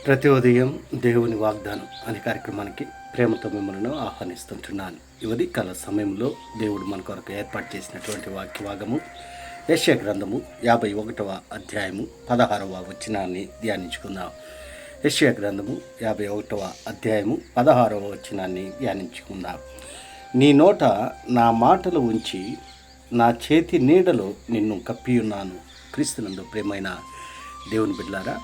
ప్రతి ఉదయం దేవుని వాగ్దానం అనే కార్యక్రమానికి ప్రేమతో మిమ్మల్ని ఆహ్వానిస్తుంటున్నాను. ఇవది కాల సమయంలో దేవుడు మన కొరకు ఏర్పాటు చేసినటువంటి వాక్యభాగము యెషయా గ్రంథము 51వ అధ్యాయము 16వ వచనాన్ని ధ్యానించుకుందాం. యెషయా గ్రంథము 51వ అధ్యాయము 16వ వచనాన్ని ధ్యానించుకుందాం. నీ నోట నా మాటలు ఉంచి నా చేతి నీడలో నిన్ను కప్పియున్నాను. క్రీస్తునందు ప్రేమైన దేవుని బిడ్డలారా,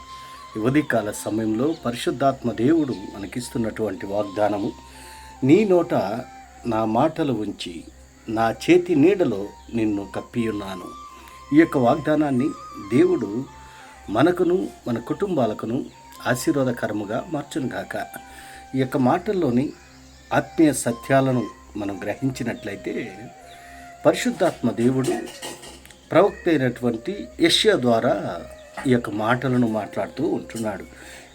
ఉదయకాల సమయంలో పరిశుద్ధాత్మ దేవుడు మనకిస్తున్నటువంటి వాగ్దానము, నీ నోట నా మాటలు ఉంచి నా చేతి నీడలో నిన్ను కప్పియున్నాను. ఈ యొక్క వాగ్దానాన్ని దేవుడు మనకును మన కుటుంబాలకును ఆశీర్వాదకరముగా మార్చునుగాక. ఈ యొక్క మాటల్లోని ఆత్మీయ సత్యాలను మనం గ్రహించినట్లయితే, పరిశుద్ధాత్మ దేవుడు ప్రవక్త అయినటువంటి యెషయా ద్వారా ఈ యొక్క మాటలను మాట్లాడుతూ ఉంటున్నాడు.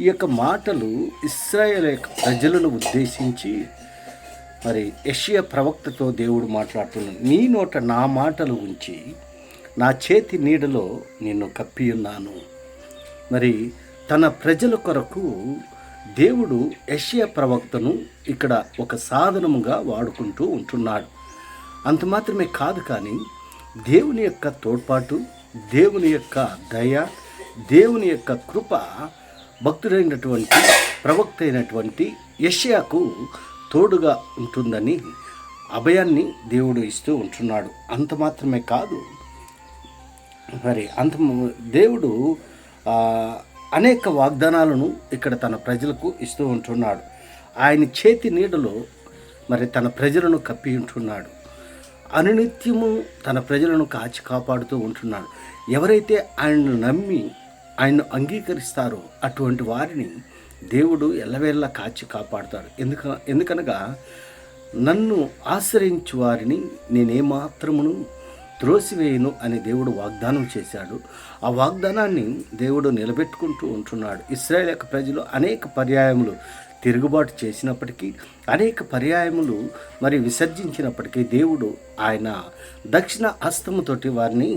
ఈ యొక్క మాటలు ఇశ్రాయేలు ప్రజలను ఉద్దేశించి మరి యెషయా ప్రవక్తతో దేవుడు మాట్లాడుతున్నాడు. నీ నోట నా మాటలు ఉంచి నా చేతి నీడలో నిన్ను కప్పియున్నాను. మరి తన ప్రజల కొరకు దేవుడు యెషయా ప్రవక్తను ఇక్కడ ఒక సాధనముగా వాడుకుంటూ ఉంటున్నాడు. అంత మాత్రమే కాదు, కానీ దేవుని యొక్క తోడ్పాటు, దేవుని యొక్క దయ, దేవుని యొక్క కృప భక్తుడైనటువంటి ప్రవక్త అయినటువంటి యెషయాకు తోడుగా ఉంటుందని అభయాన్ని దేవుడు ఇస్తూ ఉంటున్నాడు. అంత మాత్రమే కాదు, మరి దేవుడు అనేక వాగ్దానాలను ఇక్కడ తన ప్రజలకు ఇస్తూ ఉంటున్నాడు. ఆయన చేతి నీడలో మరి తన ప్రజలను కప్పి ఉంటున్నాడు. అనునిత్యము తన ప్రజలను కాచి కాపాడుతూ ఉంటున్నాడు. ఎవరైతే ఆయనను నమ్మి ఆయన్ను అంగీకరిస్తారో అటువంటి వారిని దేవుడు ఎల్లవేళ్ళ కాచి కాపాడుతాడు. ఎందుకనగా నన్ను ఆశ్రయించు వారిని నేనేమాత్రమును త్రోసివేయను అని దేవుడు వాగ్దానం చేశాడు. ఆ వాగ్దానాన్ని దేవుడు నిలబెట్టుకుంటూ ఉంటున్నాడు. ఇశ్రాయేలు యొక్క ప్రజలు అనేక పర్యాయములు తిరుగుబాటు చేసినప్పటికీ, అనేక పర్యాయములు మరి విసర్జించినప్పటికీ దేవుడు ఆయన దక్షిణ హస్తముతోటి వారిని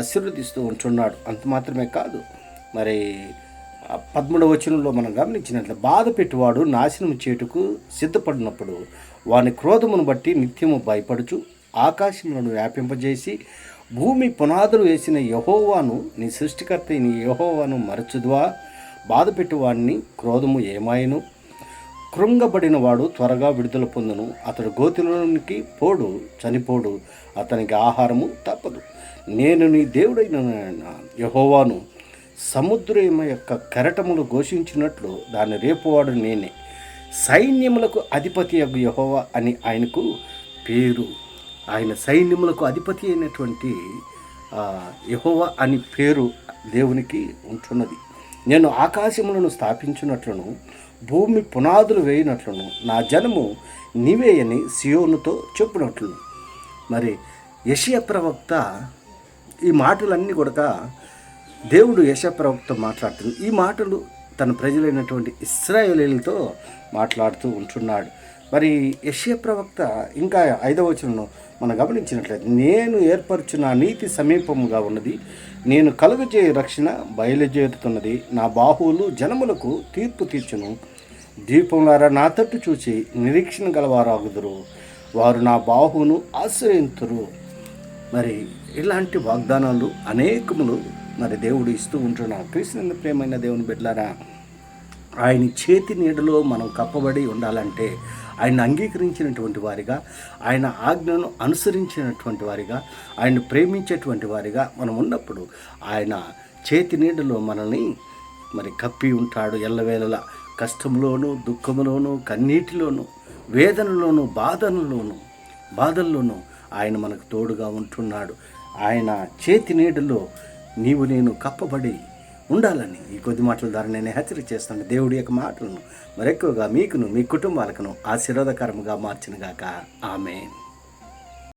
ఆశీర్వదిస్తూ ఉంటున్నాడు. అంత మాత్రమే కాదు, మరి 13వ వచనంలో మనం గమనించినట్లు, బాధ పెట్టువాడు నాశనం చేటుకు సిద్ధపడినప్పుడు వాని క్రోధమును బట్టి నిత్యము భయపడుచు ఆకాశములను వ్యాపింపజేసి భూమి పునాదులు వేసిన యెహోవాను, నీ సృష్టికర్త నీ యెహోవాను మరచుదువా? బాధ పెట్టువాడిని క్రోధము ఏమాయను? కృంగబడిన వాడు త్వరగా విడుదల పొందును. అతడు గోతిలోనికి పోడు, చనిపోడు, అతనికి ఆహారము తప్పదు. నేను నీ దేవుడైన యెహోవాను. సముద్రం యొక్క కెరటములు ఘోషించినట్లు దాన్ని రేపువాడు నేనే. సైన్యములకు అధిపతి యొక్క యెహోవా అని ఆయనకు పేరు. ఆయన సైన్యములకు అధిపతి అయినటువంటి యెహోవా అని పేరు దేవునికి ఉంటున్నది. నేను ఆకాశములను స్థాపించినట్లును భూమి పునాదులు వేయినట్లును నా జనము నీవేయని సియోనుతో చెప్పినట్లును. మరి యెషయా ప్రవక్త ఈ మాటలన్నీ కూడా దేవుడు యెషయా ప్రవక్త మాట్లాడుతుంది. ఈ మాటలు తన ప్రజలైనటువంటి ఇశ్రాయేలీలతో మాట్లాడుతూ ఉంటున్నాడు. మరి యెషయా ప్రవక్త ఇంకా 5వ వచనంలో మనం గమనించినట్లయితే, నేను ఏర్పరచిన నీతి సమీపముగా ఉన్నది, నేను కలుగజేయ రక్షణ బయలుదేరుతున్నది, నా బాహువులు జనములకు తీర్పు తీర్చును. దీపంలారా నా తట్టు చూచి నిరీక్షణ గలవారాగుదురు, వారు నా బాహువును ఆశ్రయింతురు. మరి ఇలాంటి వాగ్దానాలు అనేకములు మరి దేవుడు ఇస్తూ ఉంటున్నాడు. క్రీస్తునందు ప్రేమైన దేవుని బిడ్డలారా, ఆయన చేతి నీడలో మనం కప్పబడి ఉండాలంటే, ఆయన అంగీకరించినటువంటి వారిగా, ఆయన ఆజ్ఞను అనుసరించినటువంటి వారిగా, ఆయన ప్రేమించేటువంటి వారిగా మనం ఉన్నప్పుడు ఆయన చేతి నీడలో మనల్ని మరి కప్పి ఉంటాడు. ఎల్లవేళలా కష్టంలోనూ, దుఃఖంలోనూ, కన్నీటిలోనూ, వేదనలోనూ, బాధల్లోనూ ఆయన మనకు తోడుగా ఉంటున్నాడు. ఆయన చేతి నీడలో నీవు నేను కప్పబడి ఉండాలని ఈ కొద్ది మాటల ద్వారా నేను హెచ్చరిక చేస్తాను. దేవుడి యొక్క మాటలను మరెక్కువగా మీకును మీ కుటుంబాలకును ఆశీర్వాదకరముగా మార్చినగాక. ఆమేన్.